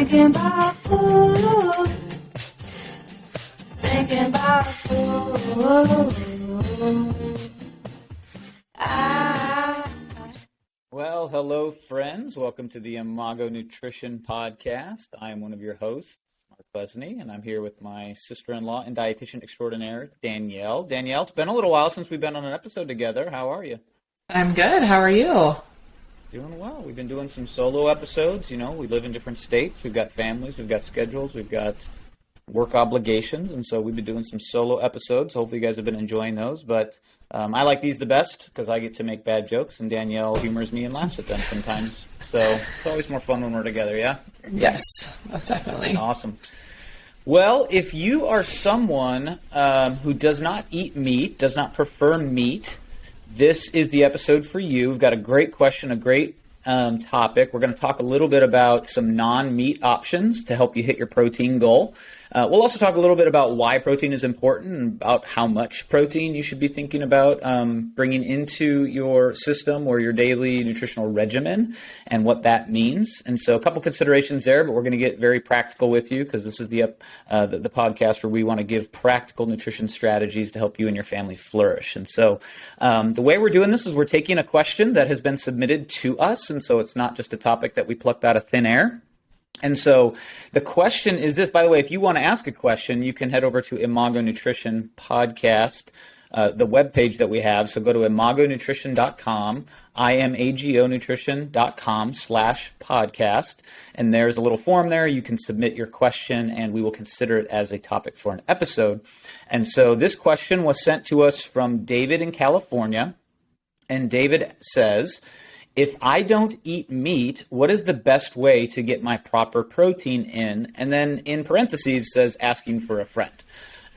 Thinking about food. Thinking about food. Well, hello, friends. Welcome to the Imago Nutrition Podcast. I am one of your hosts, Mark Lesney, and I'm here with my sister-in-law and dietitian extraordinaire, Danielle. Danielle, it's been a little while since we've been on an episode together. How are you? I'm good. How are you? Doing well. We've been doing some solo episodes. You know, we live in different states. We've got families. We've got schedules. We've got work obligations. And so we've been doing some solo episodes. Hopefully you guys have been enjoying those. But I like these the best because I get to make bad jokes and Danielle humors me and laughs at them sometimes. So it's always more fun when we're together, yeah? Yes, most definitely. Awesome. Well, if you are someone who does not eat meat, does not prefer meat, this is the episode for you. We've got a great question, a great topic. We're going to talk a little bit about some non-meat options to help you hit your protein goal. We'll also talk a little bit about why protein is important and about how much protein you should be thinking about bringing into your system or your daily nutritional regimen and what that means. And so a couple considerations there, but we're going to get very practical with you because this is the podcast where we want to give practical nutrition strategies to help you and your family flourish. And so the way we're doing this is we're taking a question that has been submitted to us. And so it's not just a topic that we plucked out of thin air. And so the question is this, by the way, if you want to ask a question, you can head over to Imago Nutrition Podcast, the webpage that we have. So go to imagonutrition.com, imagonutrition.com/podcast. And there's a little form there. You can submit your question and we will consider it as a topic for an episode. And so this question was sent to us from David in California. And David says, if I don't eat meat, what is the best way to get my proper protein in? And then in parentheses says asking for a friend.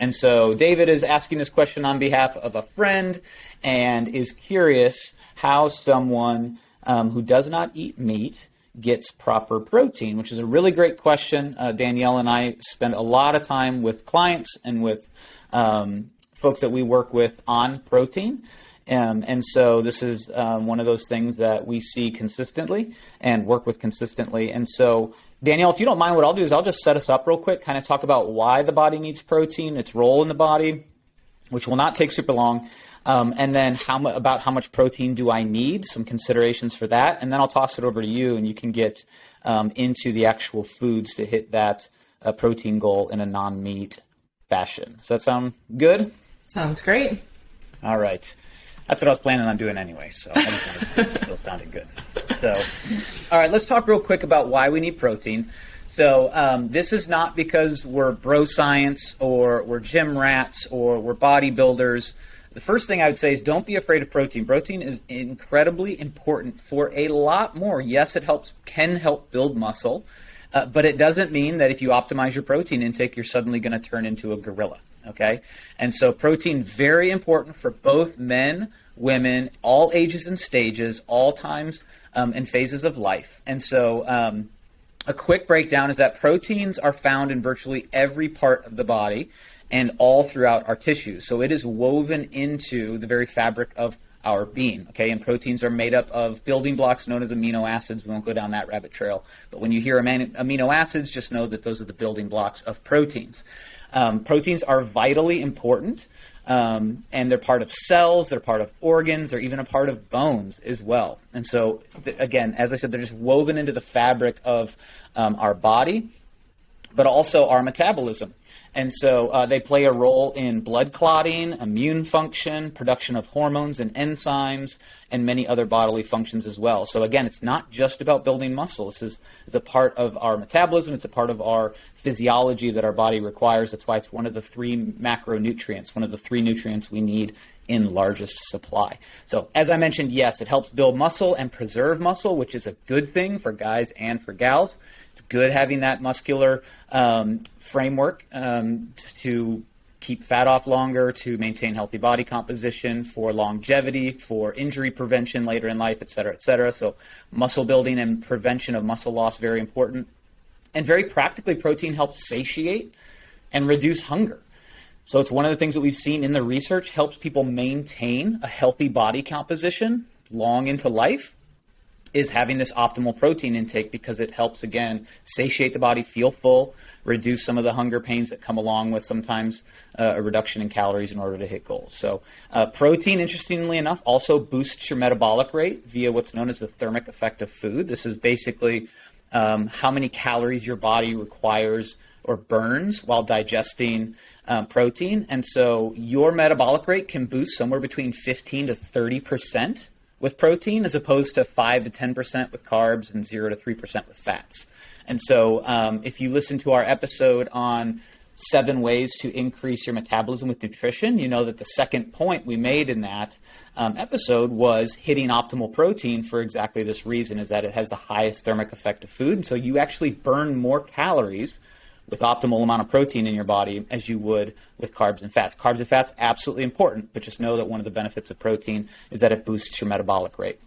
And so David is asking this question on behalf of a friend and is curious how someone who does not eat meat gets proper protein, which is a really great question. Danielle and I spend a lot of time with clients and with folks that we work with on protein. And so this is one of those things that we see consistently and work with consistently. And so, Danielle, if you don't mind, what I'll do is I'll just set us up real quick, kind of talk about why the body needs protein, its role in the body, which will not take super long, and then about how much protein do I need, some considerations for that. And then I'll toss it over to you, and you can get into the actual foods to hit that protein goal in a non-meat fashion. Does that sound good? Sounds great. All right. That's what I was planning on doing anyway, so I just wanted to see if it still sounded good. So, all right, let's talk real quick about why we need protein. So this is not because we're bro science or we're gym rats or we're bodybuilders. The first thing I would say is don't be afraid of protein. Protein is incredibly important for a lot more. Yes, it can help build muscle, but it doesn't mean that if you optimize your protein intake, you're suddenly going to turn into a gorilla. Okay, and so protein, very important for both men, women, all ages and stages, all times and phases of life. And so a quick breakdown is that proteins are found in virtually every part of the body and all throughout our tissues. So it is woven into the very fabric of our being, okay? And proteins are made up of building blocks known as amino acids. We won't go down that rabbit trail. But when you hear amino acids, just know that those are the building blocks of proteins. Proteins are vitally important, and they're part of cells, they're part of organs, they're even a part of bones as well. And so, again, as I said, they're just woven into the fabric of our body, but also our metabolism. And so they play a role in blood clotting, immune function, production of hormones and enzymes, and many other bodily functions as well. So again, it's not just about building muscle. This is a part of our metabolism. It's a part of our physiology that our body requires. That's why it's one of the 3 macronutrients, one of the 3 nutrients we need in largest supply. So as I mentioned, yes, it helps build muscle and preserve muscle, which is a good thing for guys and for gals. It's good having that muscular framework to keep fat off longer, to maintain healthy body composition, for longevity, for injury prevention later in life, et cetera, et cetera. So muscle building and prevention of muscle loss, very important. And very practically, protein helps satiate and reduce hunger. So it's one of the things that we've seen in the research, helps people maintain a healthy body composition long into life. is having this optimal protein intake, because it helps, again, satiate the body, feel full, reduce some of the hunger pains that come along with sometimes a reduction in calories in order to hit goals. So protein, interestingly enough, also boosts your metabolic rate via what's known as the thermic effect of food. This is basically how many calories your body requires or burns while digesting protein. And so your metabolic rate can boost somewhere between 15 to 30% with protein, as opposed to 5 to 10% with carbs and 0 to 3% with fats. And so if you listen to our episode on 7 ways to increase your metabolism with nutrition, you know that the second point we made in that episode was hitting optimal protein for exactly this reason, is that it has the highest thermic effect of food. And so you actually burn more calories with optimal amount of protein in your body as you would with carbs and fats. Carbs and fats, absolutely important, but just know that one of the benefits of protein is that it boosts your metabolic rate.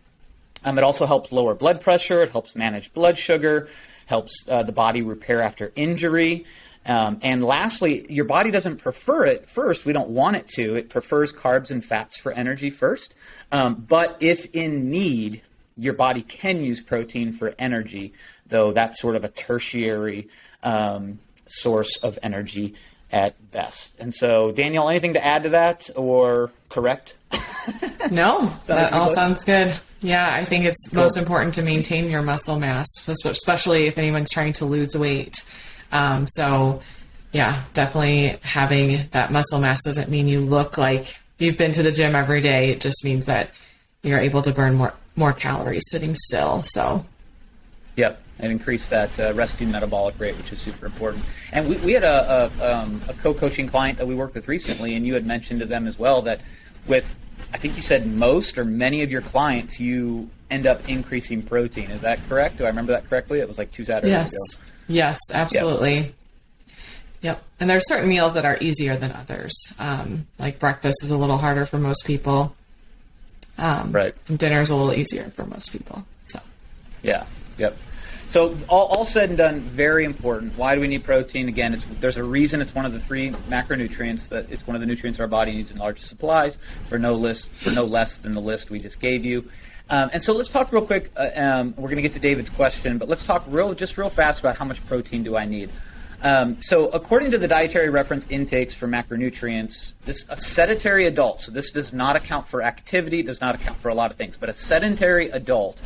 It also helps lower blood pressure. It helps manage blood sugar, helps the body repair after injury. And lastly, your body doesn't prefer it first. We don't want it to. It prefers carbs and fats for energy first. But if in need, your body can use protein for energy, though that's sort of a tertiary source of energy at best. And so, Danielle, anything to add to that or correct? No, that all sounds good. Yeah, I think it's most important to maintain your muscle mass, especially if anyone's trying to lose weight. So, yeah, definitely having that muscle mass doesn't mean you look like you've been to the gym every day. It just means that you're able to burn more calories sitting still. So, yep, and increase that resting metabolic rate, which is super important. And we had a co-coaching client that we worked with recently, and you had mentioned to them as well that with, I think you said most or many of your clients, you end up increasing protein. Is that correct? Do I remember that correctly? It was like 2 Saturdays ago. Yes, absolutely. Yep. And there's certain meals that are easier than others. Like breakfast is a little harder for most people. Right. And dinner's a little easier for most people. So. Yeah. Yep. So all said and done, very important. Why do we need protein? Again, there's a reason it's one of the 3 macronutrients, that it's one of the nutrients our body needs in large supplies for no less than the list we just gave you. And so let's talk real quick. We're going to get to David's question, but let's talk real fast about how much protein do I need. So according to the dietary reference intakes for macronutrients, a sedentary adult, so this does not account for activity, does not account for a lot of things, but a sedentary adult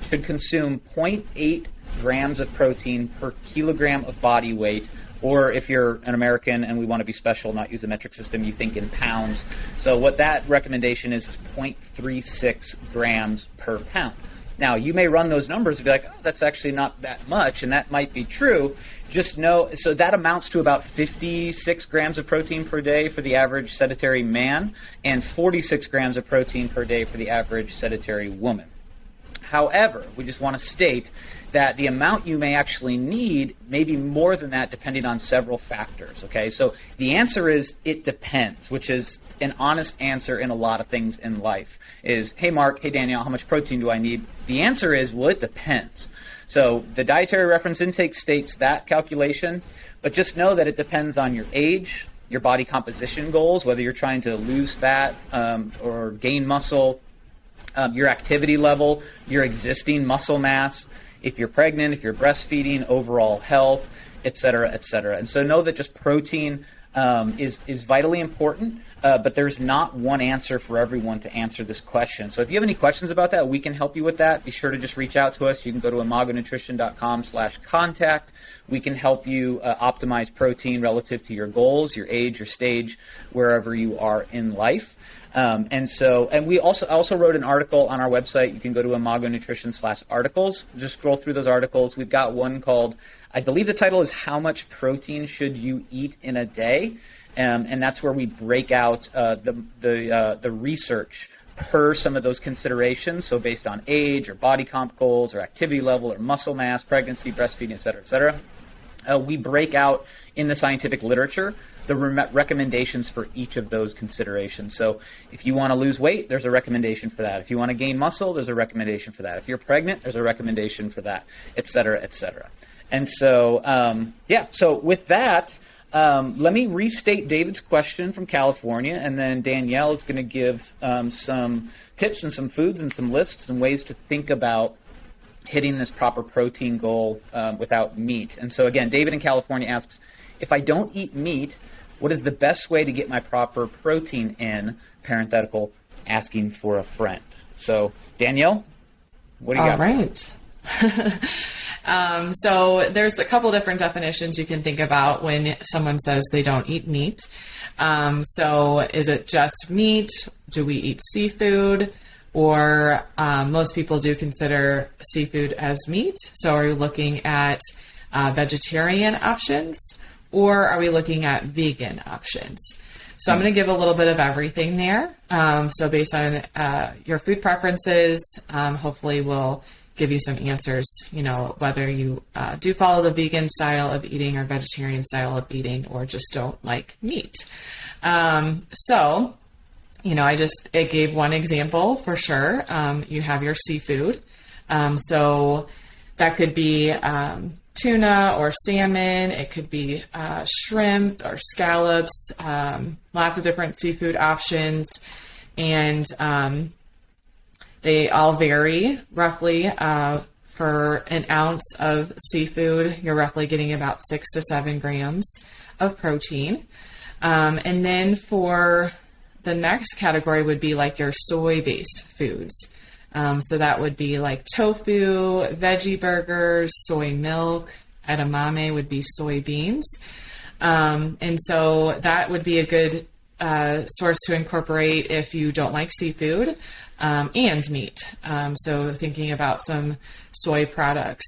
should consume 0.8 grams of protein per kilogram of body weight, or if you're an American and we want to be special, not use the metric system, you think in pounds. So what that recommendation is 0.36 grams per pound. Now, you may run those numbers and be like, oh, that's actually not that much, and that might be true. Just know, so that amounts to about 56 grams of protein per day for the average sedentary man, and 46 grams of protein per day for the average sedentary woman. However, we just want to state that the amount you may actually need may be more than that depending on several factors, okay? So the answer is it depends, which is an honest answer in a lot of things in life. Is, hey Mark, hey Danielle, how much protein do I need? The answer is, well, it depends. So the dietary reference intake states that calculation, but just know that it depends on your age, your body composition goals, whether you're trying to lose fat or gain muscle, your activity level, your existing muscle mass, if you're pregnant, if you're breastfeeding, overall health, et cetera, et cetera. And so know that just protein is vitally important, but there's not one answer for everyone to answer this question. So if you have any questions about that, we can help you with that. Be sure to just reach out to us. You can go to imagonutrition.com/contact. We can help you optimize protein relative to your goals, your age, your stage, wherever you are in life. And we also wrote an article on our website. You can go to imagonutrition/articles. Just scroll through those articles. We've got one called, I believe the title is How Much Protein Should You Eat in a Day? And that's where we break out the research per some of those considerations. So based on age or body comp goals or activity level or muscle mass, pregnancy, breastfeeding, et cetera, et cetera. We break out in the scientific literature the recommendations for each of those considerations. So if you want to lose weight, there's a recommendation for that. If you want to gain muscle, there's a recommendation for that. If you're pregnant, there's a recommendation for that, et cetera, et cetera. And so, so with that, let me restate David's question from California, and then Danielle is going to give some tips and some foods and some lists and ways to think about hitting this proper protein goal without meat. And so again, David in California asks, if I don't eat meat, what is the best way to get my proper protein in? Parenthetical, asking for a friend. So Danielle, what do you got? All right. So there's a couple different definitions you can think about when someone says they don't eat meat. So is it just meat? Do we eat seafood? Or most people do consider seafood as meat. So are you looking at vegetarian options, or are we looking at vegan options? So I'm going to give a little bit of everything there. So based on your food preferences, hopefully we'll give you some answers, whether you do follow the vegan style of eating or vegetarian style of eating, or just don't like meat. It gave one example for sure. You have your seafood. So that could be tuna or salmon. It could be shrimp or scallops, lots of different seafood options. And they all vary roughly. For an ounce of seafood, you're roughly getting about 6 to 7 grams of protein. And then for the next category would be like your soy-based foods. So that would be like tofu, veggie burgers, soy milk. Edamame would be soybeans. And so that would be a good source to incorporate if you don't like seafood and meat. So thinking about some soy products.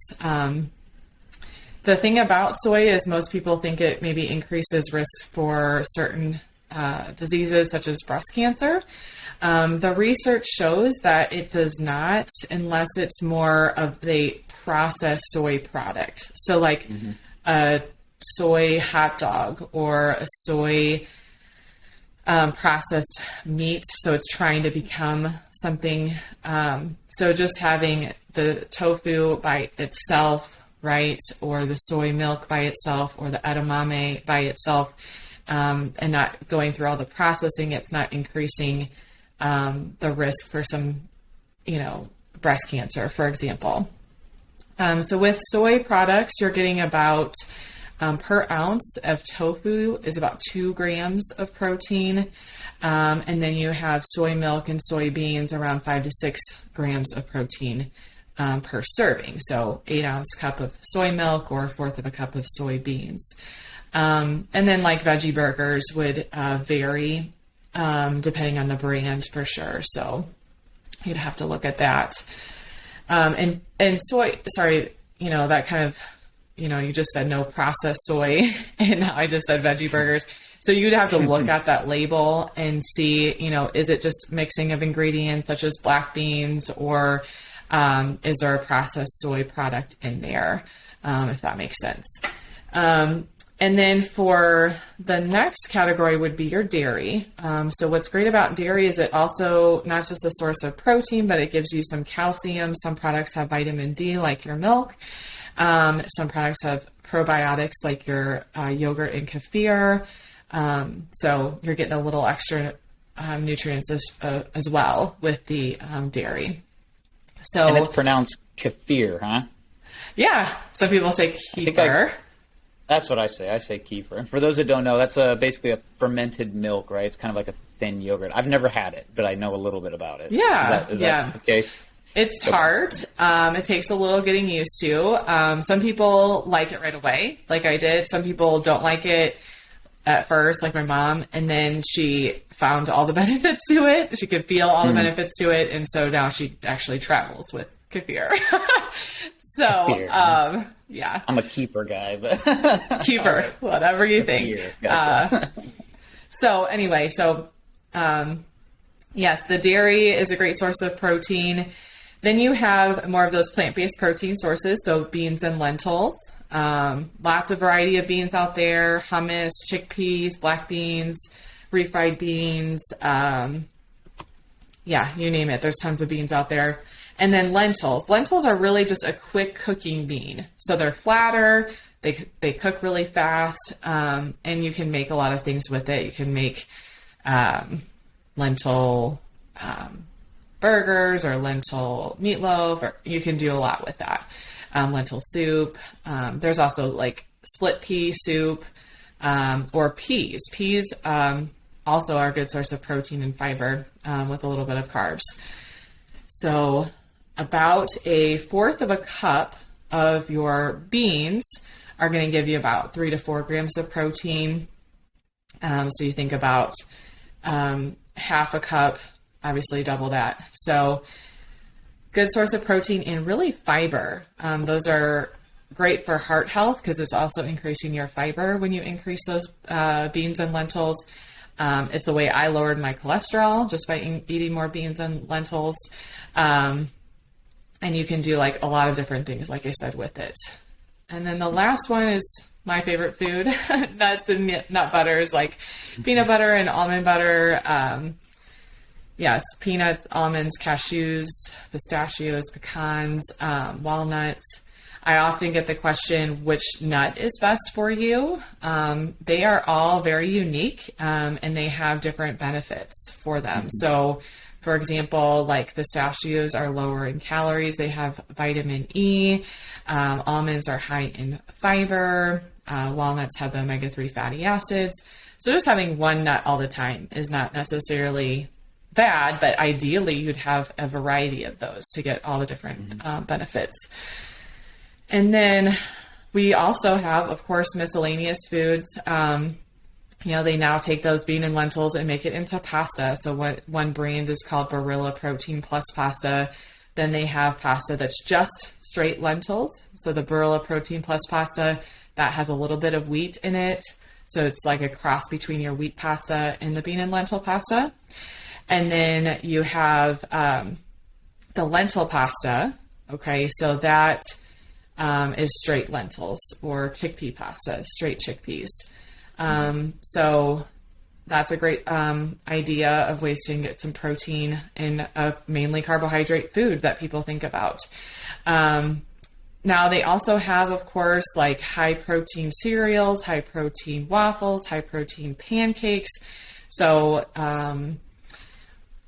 The thing about soy is most people think it maybe increases risk for certain diseases such as breast cancer. The research shows that it does not, unless it's more of a processed soy product. So like a soy hot dog or a soy processed meat. So it's trying to become something. So just having the tofu by itself, right? Or the soy milk by itself, or the edamame by itself, and not going through all the processing, it's not increasing the risk for some, breast cancer, for example. So with soy products, you're getting about per ounce of tofu is about 2 grams of protein. And then you have soy milk and soybeans around 5 to 6 grams of protein per serving. So 8-ounce cup of soy milk or 1/4 of a cup of soybeans. And then like veggie burgers would vary depending on the brand for sure. So you'd have to look at that. And soy, sorry, that kind of, you just said no processed soy and now I just said veggie burgers. So you'd have to look at that label and see, is it just mixing of ingredients such as black beans, or is there a processed soy product in there, if that makes sense. And then for the next category would be your dairy. So what's great about dairy is it also not just a source of protein, but it gives you some calcium. Some products have vitamin D, like your milk. Some products have probiotics, like your yogurt and kefir. So you're getting a little extra nutrients as well with the dairy. So, and it's pronounced kefir, huh? Yeah. Some people say kefir. That's what I say. I say kefir. And for those that don't know, that's basically a fermented milk, right? It's kind of like a thin yogurt. I've never had it, but I know a little bit about it. Yeah. Is that the case? It's tart. It takes a little getting used to. Some people like it right away, like I did. Some people don't like it at first, like my mom, and then she found all the benefits to it. She could feel all the benefits to it, and so now she actually travels with kefir. So, kefir. Yeah. I'm a keeper guy, but keeper, right. Whatever you think. Gotcha. So anyway, yes, the dairy is a great source of protein. Then you have more of those plant-based protein sources, so beans and lentils. Lots of variety of beans out there: hummus, chickpeas, black beans, refried beans. Yeah, you name it. There's tons of beans out there. And then lentils. Lentils are really just a quick cooking bean. So they're flatter, they cook really fast, and you can make a lot of things with it. You can make lentil burgers or lentil meatloaf, or you can do a lot with that. Lentil soup. There's also like split pea soup, or peas. Peas also are a good source of protein and fiber, with a little bit of carbs. So about a fourth of a cup of your beans are going to give you about 3 to 4 grams of protein. So you think about half a cup, obviously double that. So good source of protein and really fiber. Those are great for heart health because it's also increasing your fiber when you increase those beans and lentils. It's the way I lowered my cholesterol just by eating more beans and lentils. And you can do like a lot of different things, like I said, with it. And then the last one is my favorite food, nuts and nut butters, like peanut butter and almond butter. Yes, peanuts, almonds, cashews, pistachios, pecans, walnuts. I often get the question, which nut is best for you? They are all very unique, and they have different benefits for them. So, for example, like pistachios are lower in calories. They have vitamin E. Almonds are high in fiber. Walnuts have the omega-3 fatty acids. So just having one nut all the time is not necessarily bad, but ideally you'd have a variety of those to get all the different benefits. And then we also have, of course, miscellaneous foods. They now take those bean and lentils and make it into pasta. So one brand is called Barilla Protein Plus Pasta. Then they have pasta that's just straight lentils. So the Barilla Protein Plus Pasta, that has a little bit of wheat in it. So it's like a cross between your wheat pasta and the bean and lentil pasta. And then you have the lentil pasta. Okay, so that is straight lentils, or chickpea pasta, straight chickpeas. So that's a great idea of ways to get some protein in a mainly carbohydrate food that people think about. Now they also have, of course, like high protein cereals, high protein waffles, high protein pancakes. So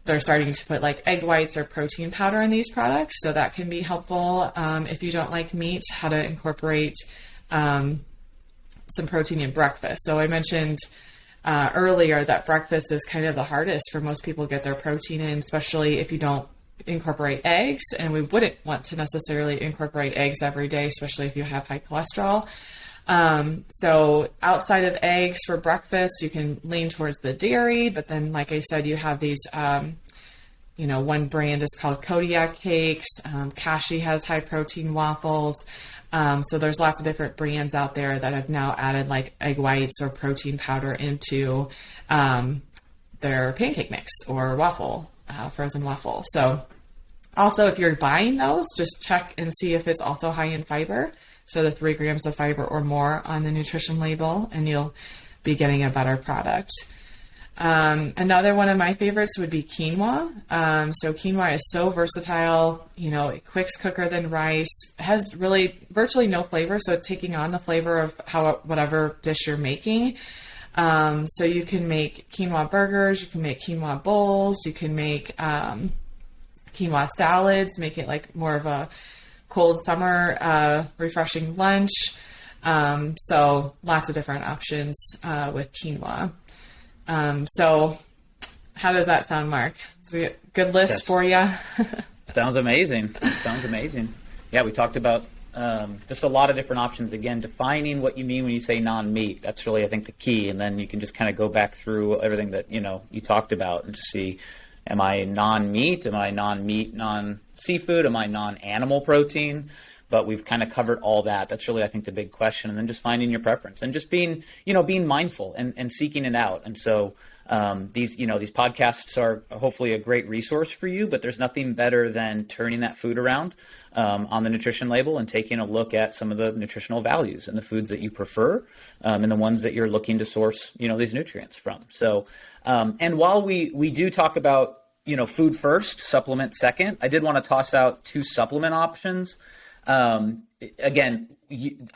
they're starting to put like egg whites or protein powder in these products. So that can be helpful if you don't like meat, how to incorporate some protein in breakfast. So I mentioned earlier that breakfast is kind of the hardest for most people to get their protein in, especially if you don't incorporate eggs. And we wouldn't want to necessarily incorporate eggs every day, especially if you have high cholesterol. So outside of eggs for breakfast, you can lean towards the dairy, but then, like I said, you have these, one brand is called Kodiak cakes. Kashi has high protein waffles. So there's lots of different brands out there that have now added like egg whites or protein powder into, their pancake mix or waffle, frozen waffle. So also, if you're buying those, just check and see if it's also high in fiber. So the 3 grams of fiber or more on the nutrition label, and you'll be getting a better product. Another one of my favorites would be quinoa. So quinoa is so versatile, it quicks quicker than rice. It has really virtually no flavor, so it's taking on the flavor of whatever dish you're making. So you can make quinoa burgers, you can make quinoa bowls, you can make quinoa salads, make it like more of a cold summer refreshing lunch. So lots of different options with quinoa. So how does that sound, Mark? It's a good list for you. Sounds amazing. Sounds amazing. Yeah, we talked about just a lot of different options. Again, defining what you mean when you say non-meat. That's really, I think, the key. And then you can just kind of go back through everything that, you talked about and just see, am I non-meat? Am I non-meat, non-seafood? Am I non-animal protein? But we've kind of covered all that. That's really, I think, the big question. And then just finding your preference and just being mindful and seeking it out. And so these podcasts are hopefully a great resource for you, but there's nothing better than turning that food around on the nutrition label and taking a look at some of the nutritional values and the foods that you prefer and the ones that you're looking to source, these nutrients from. So, and while we do talk about, food first, supplement second, I did want to toss out 2 supplement options. Again,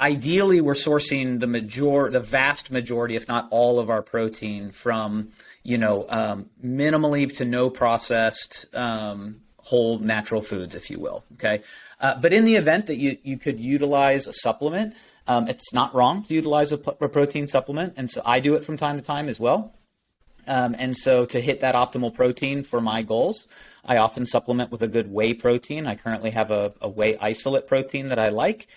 ideally we're sourcing the vast majority, if not all of our protein from, minimally to no processed, whole natural foods, if you will. Okay. But in the event that you could utilize a supplement, it's not wrong to utilize a protein supplement. And so I do it from time to time as well. And so to hit that optimal protein for my goals, I often supplement with a good whey protein. I currently have a whey isolate protein that I like.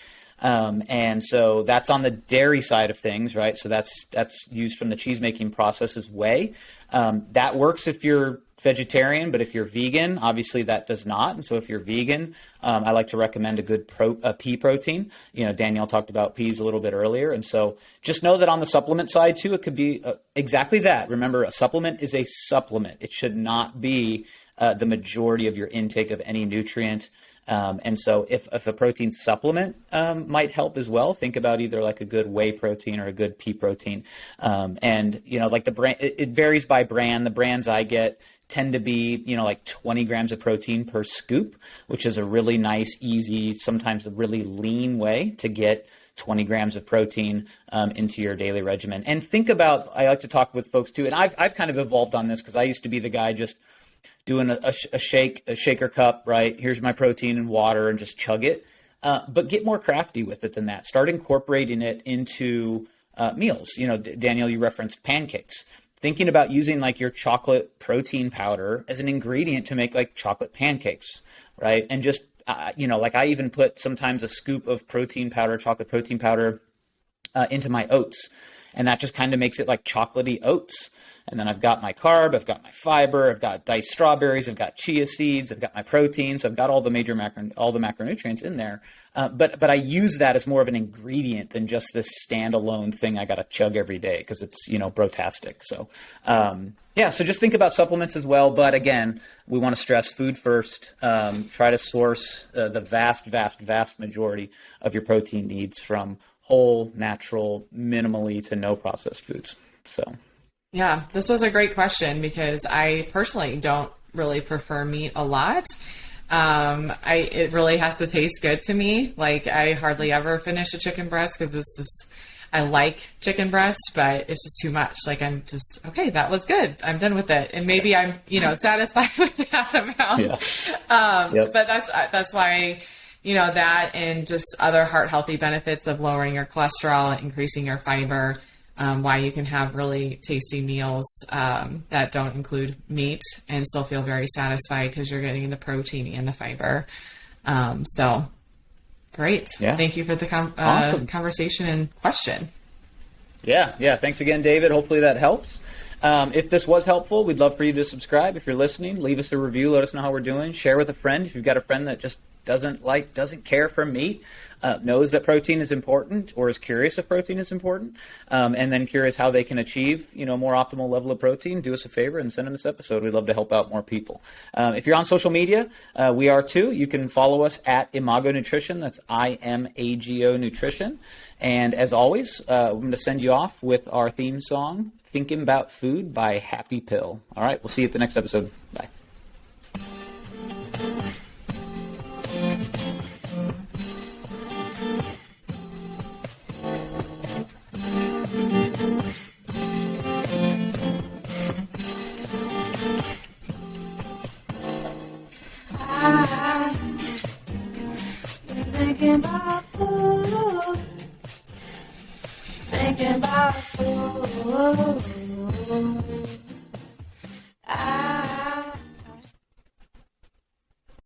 And so that's on the dairy side of things, right? So that's used from the cheese making process as whey. That works if you're vegetarian, but if you're vegan, obviously that does not. And so if you're vegan, I like to recommend a good pea protein. Danielle talked about peas a little bit earlier. And so just know that on the supplement side too, it could be exactly that. Remember, a supplement is a supplement. It should not be the majority of your intake of any nutrient. And so if a protein supplement might help as well, think about either like a good whey protein or a good pea protein. And, like the brand, it varies by brand. The brands I get tend to be, like 20 grams of protein per scoop, which is a really nice, easy, sometimes a really lean way to get 20 grams of protein into your daily regimen. And think about, I like to talk with folks too, and I've kind of evolved on this because I used to be the guy just doing a shaker cup, right? Here's my protein and water and just chug it. But get more crafty with it than that. Start incorporating it into meals. Danielle, you referenced pancakes. Thinking about using like your chocolate protein powder as an ingredient to make like chocolate pancakes, right? And just, like I even put sometimes a scoop of chocolate protein powder into my oats. And that just kind of makes it like chocolatey oats. And then I've got my carb, I've got my fiber, I've got diced strawberries, I've got chia seeds, I've got my protein. So I've got all the macronutrients in there. But I use that as more of an ingredient than just this standalone thing I got to chug every day because it's, brotastic. So, so just think about supplements as well. But again, we want to stress food first. Try to source the vast, vast, vast majority of your protein needs from whole, natural, minimally to no processed foods. So. Yeah, this was a great question because I personally don't really prefer meat a lot. It really has to taste good to me. Like I hardly ever finish a chicken breast because I like chicken breast, but it's just too much. Like I'm just, okay, that was good. I'm done with it. And maybe I'm, satisfied with that amount. Yeah. But that's why, that and just other heart healthy benefits of lowering your cholesterol, increasing your fiber, why you can have really tasty meals that don't include meat and still feel very satisfied because you're getting the protein and the fiber. So great. Yeah. Thank you for the awesome conversation and question. Yeah. Thanks again, David. Hopefully that helps. If this was helpful, we'd love for you to subscribe. If you're listening, leave us a review. Let us know how we're doing. Share with a friend. If you've got a friend that just doesn't care for meat, knows that protein is important or is curious if protein is important, and then curious how they can achieve, more optimal level of protein, do us a favor and send them this episode. We'd love to help out more people. If you're on social media, we are too. You can follow us at Imago Nutrition. That's IMAGO Nutrition. And as always, I'm going to send you off with our theme song, Thinkin Bout Food by Happy Pill. All right, we'll see you at the next episode. Bye. Thinking about food. Thinking about food.